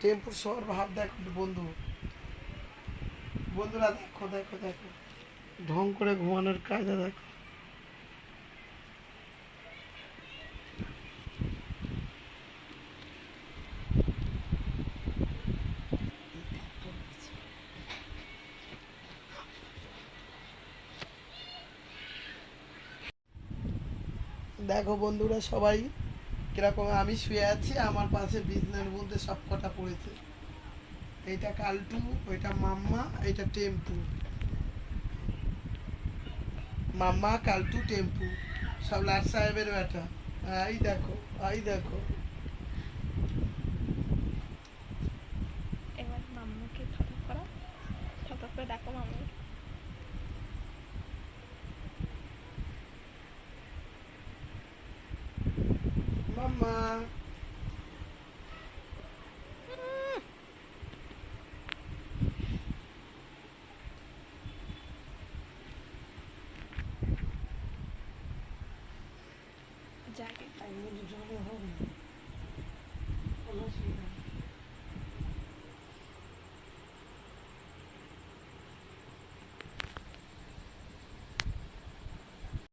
টেম্পুর শহর ভাব দেখো বন্ধু, বন্ধুরা দেখো দেখো দেখো, ঢং করে ঘুমানোর কায়দা দেখো। দেখো বন্ধুরা সবাই কিরকম, আমি শুয়ে আছি, আমার পাশে বিছনার মধ্যে সব কটা পড়েছে। এইটা কালটু, ওইটা মাম্মা, এইটা টেম্পু। মাম্মা, কালটু, টেম্পু, সব লাট সাহেবের বেটা। এই দেখো, এই দেখো। এবার মাম্মুকে থতক করো, থতক করে ডাকো মাম্মু। মাম্মা। জাগে। আমি বলি জলে হবে না, কোনো অসুবিধা